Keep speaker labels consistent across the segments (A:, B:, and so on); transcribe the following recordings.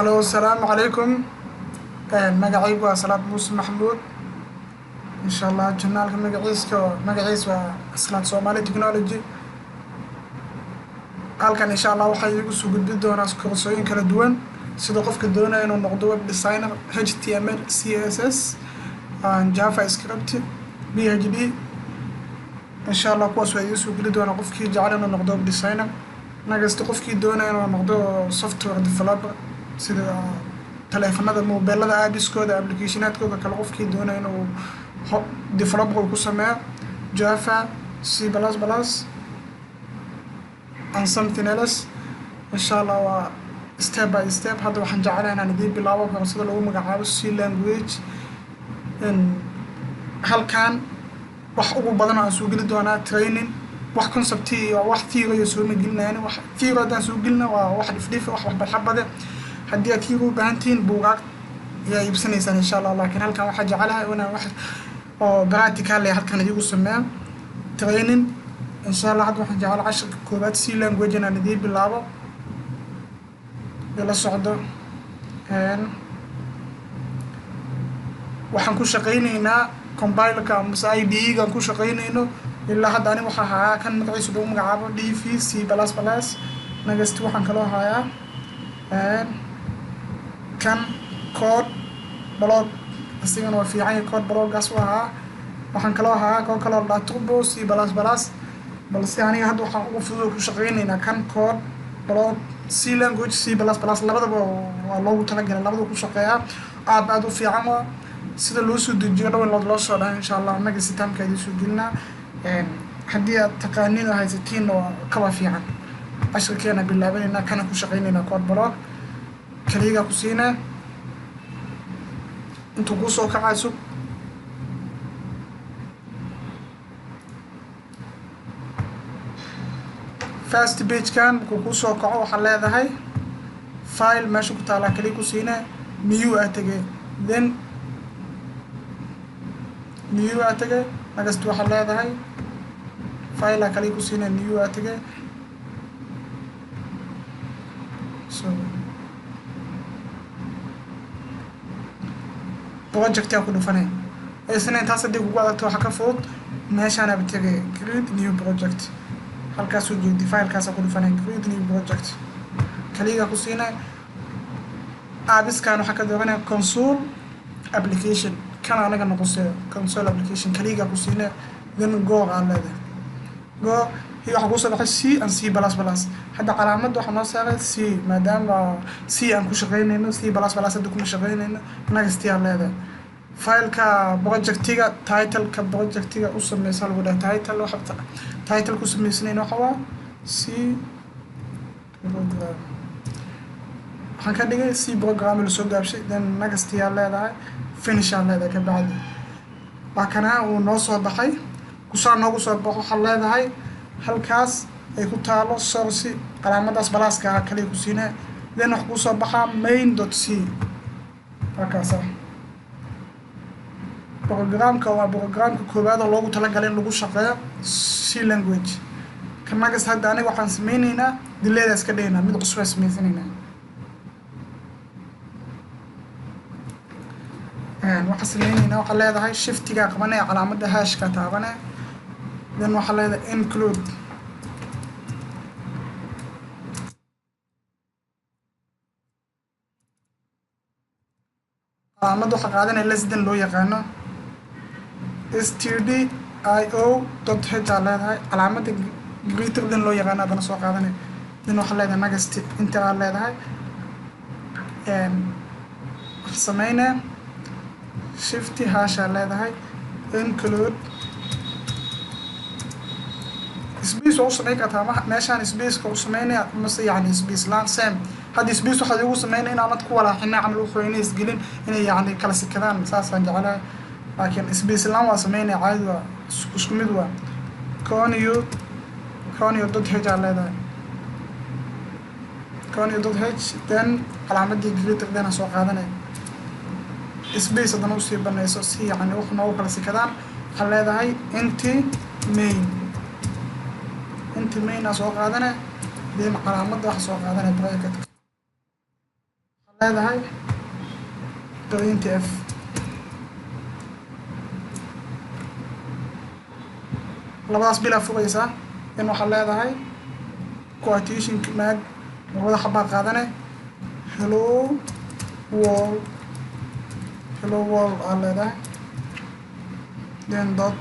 A: الو السلام عليكم. magacaygu waa salaad muuse maxamuud insha allah janaalka magaciis waa salaad Somali technology. halkan insha allah waxay igu soo gudbin doonaa koorsooyin kala duwan sida qofka doonaya inuu noqdo web designer, HTML, CSS, JavaScript, PHP. insha allah kuwaas way igu soo gudbin doonaa qofkii jecel inuu noqdo web designer. nagasta qofkii doonaya inuu noqdo software developer sida telefonada mobilada apps-kooda application-aadkooda kala qofkii doonaya inuu developer ku sameeyo Java, C++ and something else. insha Allah waa step by step. hadda waxaan jeclahay inaan idin bilaabo koorsada lagu magacaabo C language. halkan wax ugu badan aan soo geli doonaa training, wax concept iyo wax theory soo ma gelinayna. wax theory hadaan soo gelina waa wax dhif wax barxabade. haddii aad u baahan tihiin buugaag ayaa iibsanaysaan insha Allah. laakiin halkan waxaan jeclahay inaan wax oo practical ah halkan idigu sameeyo training. insha Allah hadda waxaan jeclahay casharka koobaad C language inaan idin bilaabo la socdo. waxaan ku shaqaynaynaa compiler-ka ama IDE-ga ku shaqaynayno ilaa hadda aniga waxa ahaa kan magaciisa lagu magacaabo DV C++. nagasti waxaan kaloo hayaa kan code blog asigana waa fiican yahay. code bloggaas u ahaa. waxaan kaloo ahaa koo kaloo turbo C++, balse aniga hadda waxaan ugu fudud ku shaqaynaynaa kan code blog C language C++. labadaba waa loogu talagalay, labadaba ku shaqeeyaa. aad u fiican waa sida loo soo dejiyo dhawan loo soo dhahay insha Allah. anaga sitaamka idin soo gelinaa. haddii aad taqaaniin oo haysatiin oo kaba fiican casharkeena bilaabanayna kana ku shaqaynaynaa code blog kaliya ku siinaa intuu ku soo kacayso. first page kan ku soo kaco waxa leedahay file meesha ku taala kaliya ku siinaa new atage, then new atage nagast waxa leedahay file kaliya ku siinaa new atage. so project ku dhufanay isna intaas hadii kugu adagto waxa ka fudud meeshaan aad tagay create new project. halkaas oo jeedi file-kaas ku dhufanay create new project kaliya ku siinay. aabiskan waxa ka dooranay console application kan anaga noqosay console application kaliya ku siinay. then go aan leedahay go iyo waxa ku soo baxay C and C++. hadda calaamad waxa noo saaray C maadaama C aan ku shaqaynayno C++ hadda kuma shaqaynayno. next aan leedahay file-ka project-iga title-ka project-iga u sameeyay lagu dhahay title. waxa title ku sameysnayna waxa waa C program. waxaan ka dhigay C program la soo gaabshay. then next aan leedahay finish aan leedahay ka bacdi waa kana uu noo soo baxay kusoo noogu soo baxo. waxaan leedahay halkaas ay ku taalo source calaamadaas balaaska kaliya ku siinaa. then wax ku soo baxa main.c. halkaas programka waa programka koobaad oo loogu talagalay in lagu shaqeeyo C language. kanagas hadda aniga waxaan sameynaynaa dileeda iska dhigayna mid cusub aan sameysanaynaa. waxaan sameynaynaa waxa leedahay shiftiga qabanay calaamada hashka taabanay. then waxa leedahay include calaamada waxa qaadanay less than loo yaqaano stdio.h leedahay calaamada greater than loo yaqaano adana soo qaadanay. then waxa leedahay next inta aan leedahay sameynaa shift hash leedahay include space oo sameey kartaa meeshaan space ka sameynaya mase yani space laan same. haddii space waxa ugu sameynaa inaad ku walaaxina camal wuxuu inay isgelin inay yani kala sikadaan saasaan jeclahay. laakiin space laan waa sameynaa caadi waa isku mid waa conio.h leedahay conio.h. then calaamadii greater than soo qaadanay space hadana u sii banayso si yani wax noogu kala sikadaan. waxa leedahay inti main soo qaadanay. then calaamada wax soo qaadanay bracket هذا هاي printf labadaas bila fogaysa in waxa leedahay quotation mag labada xabaa qaadane hello world leedahay then dot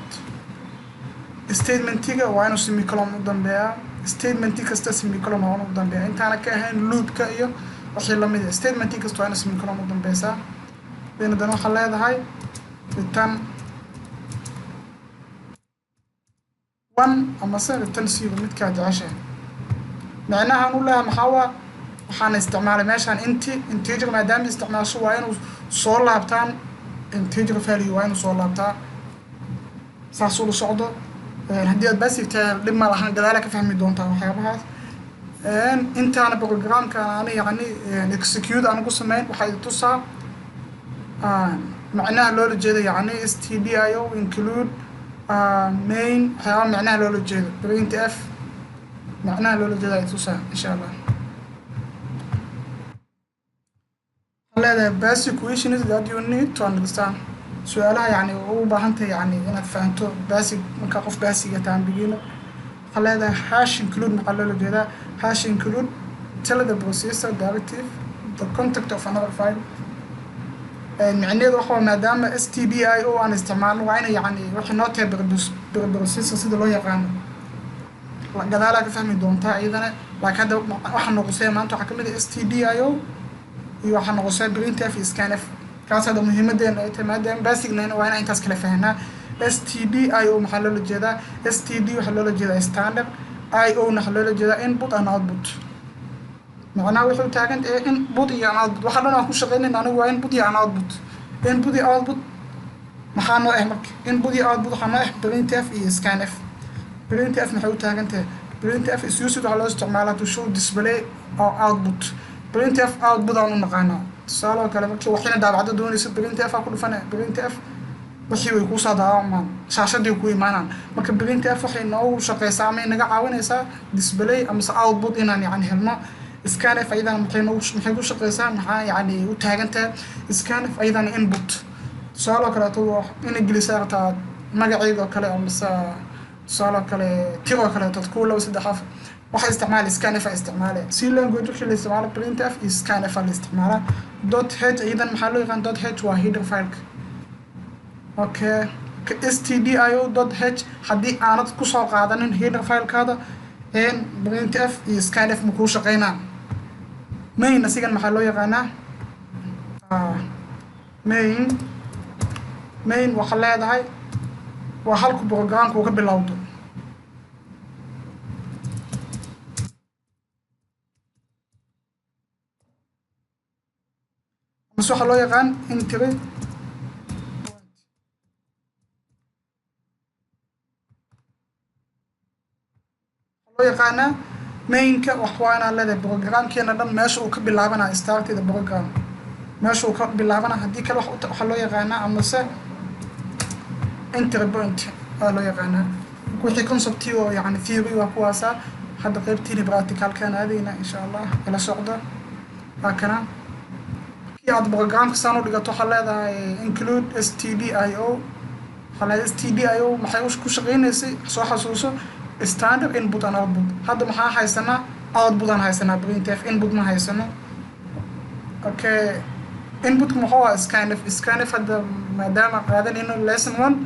A: statementiga waa inuu semicolon u dambeeyaa statement kasta semicolon waa inuu u dambeeyaa intaana ka ahayn loopka iyo wixii la mid ah statement kasta waa inuu semicolon u dambeeysaa then waxa leedahay return one ama se return zero midka jeceshahay macnaha uu leeyahay maxaa waxaan isticmaalay meeshan integer maadaama isticmaasho waa inuu soo laabtaan integer value waa inuu soo laabtaa saas uu socdo haddii aad basic tahay dhib ma lahan gadaal ka fahmi doontaa waxyaabahaas intaana programka aan yani execute aan ku sameyn waxay tusaa macnaha loola jeedo yani stdio include main waxyaaba macnaha loola jeedo printf macnaha loola jeedo ay tusaa insha allah leedahay basic questions that you need to understand su'aalaha yani u baahan tahay yani inaad fahanto basic marka qof basic taan bigino leedahay hash include maxaa loola jeedaa hash include tell the processor directive the content of another file macnaheedu waxa maadaama stdio aan isticmaalno waa inay yani wixii noo tahay processor sida loo yaqaano gadaal ka fahmi doontaa iyadana laakiin hadda waxa noqosay maanta waxa kamid ah stdio iyo waxa noqosay printf iyo scanf kaas hada muhiimadeena ay tahay maadaama basicna waa inaan intaas kala fahanaa stdio maxaa loola jeedaa std waxa loola jeedaa standard io na waxa loola jeedaa input and output macnaha wuxuu taagan input iyo output waxa dhan aan ku shaqeynayna anigu waa input iyo output iyo output maxaa noo marka input iyo output waxa noo printf iyo scanf printf maxay u taagan tahay printf is used waxa loo isticmaalaa to show display or output printf output aan u naqaanaa tusaale kale markii waxina daabacdo doonayso printf ku dhufana printf wixii way ku soo daawacmaan shaashadii ku imaanaan marka printf waxay noo shaqeysaa ama inaga caawinaysaa display ama output inaan yani helno scanf aydan maxay ku shaqeysaa maxaa yani u taagan tahay scanf aydan input tusaale kale in ingiliisiga taa magacayga kale ama tusaale kale tiro kale dadku laba saddex af waxa isticmaal scanf isticmaale si language wixii la isticmaalo printf iyo scanf la isticmaala .h aydan maxaa loo yaqaan .h waa header file okay stdio.h haddii aanad ku soo qaadanin header file-kaada printf iyo scanf ma kuu shaqeynaa main asigan maxaa loo yaqaanaa main waxa leedahay waa halku programka uu ka bilowdo mas waxa loo yaqaan entry yaqaana mainka wax waa inaan leedahay programkeena dhan meesha uu ka bilaabana started the program meesha uu ka bilaabana haddii kale waxa loo yaqaanaa amase entry point loo yaqaanaa wixii concept oo yani theory waa kuwaasa hadda qaybtiina practicalkan aadayna insha allah ila socdo kana aad programka saan u dhigato waxa leedahay include stdio xalay stdio maxay ku shaqeynaysay soo xasuuso standard input and output hadda maxaa haysanaa output aan haysanaa printf input ma haysano okay input maxaa waa scanf hadda maadaama qaadanayno lesson 1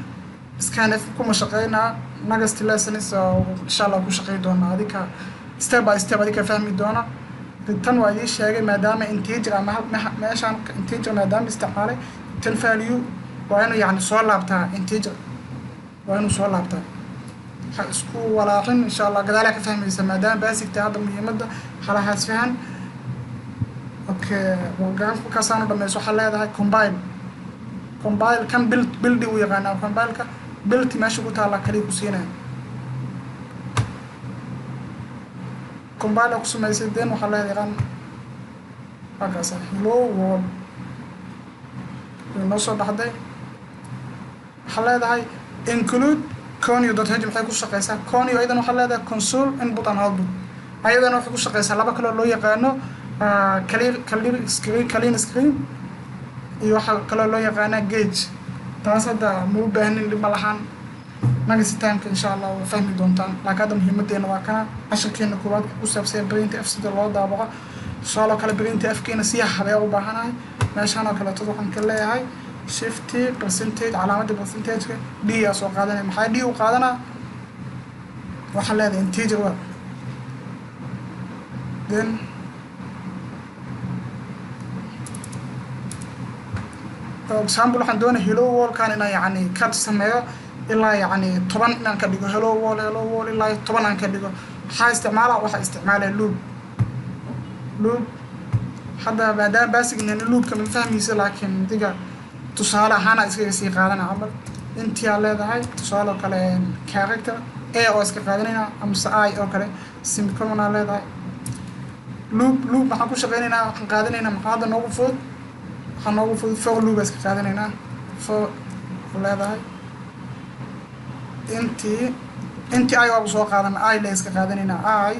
A: scanf kuma shaqeynaa next lesson insha Allah ku shaqeyn doona adika step by step adika fahmi doona tan waa idin sheegay maadaama integer ama meeshaan integer maadaama isticmaalay tan value waa inuu yani soo laabtaa integer waa inuu soo laabtaa isku walaaqin insha Allah gadaal ka fahmaysa maadaama basic taada muhiimada xalahaas fahan okay programka ka saan dhameeyo waxa leedahay combine kan build uu yaqaan combine ka build meesha ku taala kaliya ku siinay combine ku sameysay deen waxa leedahay akaas hello world noo soo dhaxday waxa leedahay include conio.h maxay ku shaqeysaa conio aydan waxa leedahay console input and output aydan waxa ku shaqeysaa laba kale loo yaqaano clean screen iyo waxa kaloo loo yaqaanaa gauge taas hadda ma u baahnin dhib ma lahan nagasitaanka insha allah waa fahmi doontaan laakiin hadda muhiimadeena waa kana casharkeena koowaad ku saabsan printf sida loo daabaco soo kale printf-keena si habee u baahanahay meeshaan oo kale waxaan ka leeyahay shift percentage calaamadda percentage-ka d yaa soo qaadanaya maxaa d u qaadanaa waxaan leedahay integer waa then for example waxaan doonaa hello world-kan inaan yacni ka sameeyo ilaa yacni 10 inaan ka dhigo hello world ilaa 10 aan ka dhigo waxaa isticmaalaya loop hadda maadaama baasignan loopka ma fahmaysa laakiin diga tusaale ahaan iskaga sii qaadana camal intii aan leedahay tusaale oo kale character a oo iska qaadanayna amase I oo kale semicolon aan leedahay loop waxaan ku shaqeynaynaa waxaan qaadanaynaa maxaa hadda noogu fudud for loop iska qaadanaynaa for leedahay intii I oo soo qaadana I la iska qaadanaynaa I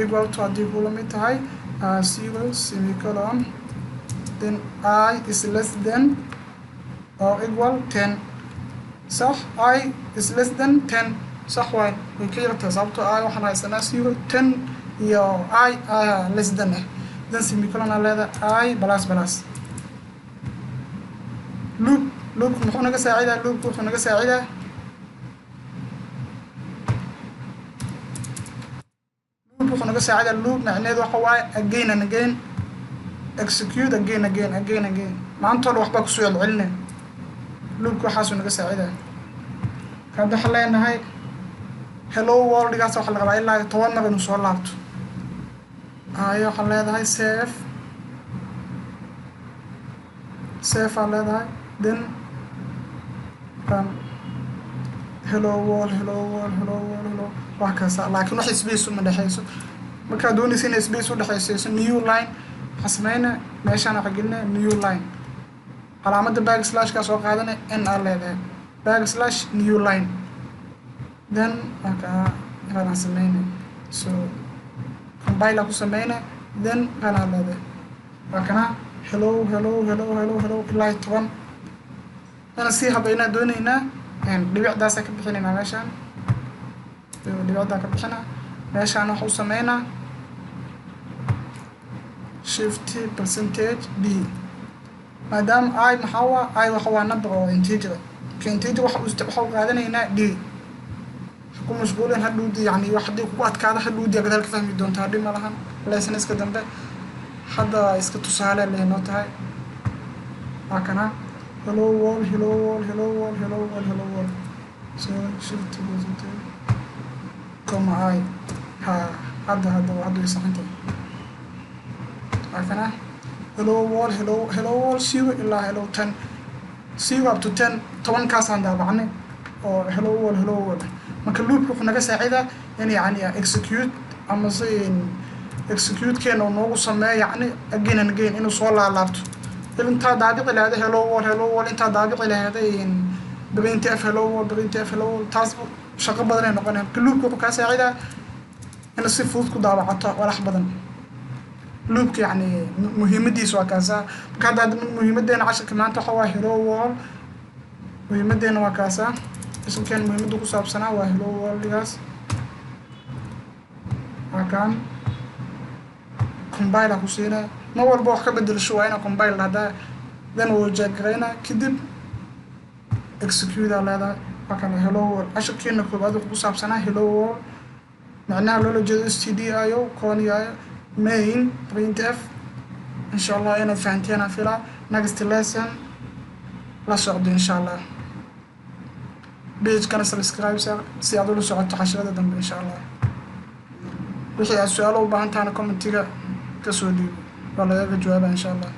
A: equal to haddii kula mid tahay 0 semicolon then I is less than or equal 10 صح I is less than 10 صح way ka yartaa sababtoo I waxaan haysanaa 0 10 iyo I less than then semicolon leedahay I plus loop wuxuu naga saacidaa loop macnaheedu waxa waaye again and again execute again maanta waxba ku soo celcelinay loopka waxaasuu naga saacidaa hadda waxaan leenahay hello world-gaas waxaa la rabaa ilaa 10 mar inuu soo laabto waxaan leedahay save aan leedahay then hello world wax kasta laakiin wax space uma dhaxayso markaad doonaysa in space u dhaxayso new line waxaan sameynaa meeshaan waxaan gelinaa new line calaamadda backslash ka soo qaadana n aan leedahay backslash new line then waxaan sameynaa so compile ku sameynaa then aan leedahay waa kana hello ilaa 10 ana si habeynaa doonaynaa dhibicdaas ka bixinaynaa meeshaan dhibicda ka bixinaa meeshaan waxa uu sameynaa shift percentage d maadaama I waxa waa number oo integer waxa uu qaadanaynaa d ku mashquulan hadhuudi yani wax hadii ku adkaada hadhuudi gadaal ka fahmi doontaa dhib ma lahan lesson iska dambe hadda iska tusaale leeyahay tahay waa kana hello world so shift percentage كما I هذا يصحنته عارفنا hello world 0 إلا hello 10 0 up to 10 طبعا كاس عندها بعنا أو hello world ما كل لوب كنا كساعدة يعني execute أما زين execute كأنه نوع سماه يعني again and again إنه صار لعبته أنت دابق إلى هذا hello world أنت دابق إلى هذا برينتف hello world تاسبه shaqo badan ay noqonayaan loopka wuxuu ka saacidaa in si fudud ku daabacato walax badan loopka yani muhiimadiisu waa kaasa marka hadda muhiimadeena casharka maanta waxa waa hello world muhiimadeena waa kaasa ismkeen muhiimadu ku saabsanaa waa hello world-gaas akan compile ku siinaa ma walba wax ka bedelasho waa inaa compile hada then wuu jeegrayna kadib execute leedahay كان hello world عشان كنا كوبادو كوساب سنة hello world معناها لولا جد stdio كوني main printf إن شاء الله أنا فهمتينا فيلا next lesson لا صعد إن شاء الله بيج كان سبسكرايب سيادو له صعد تحشر هذا دم إن شاء الله بحي السؤال وبعنت أنا كومنتيجا كسودي ولا يجي جوابه إن شاء الله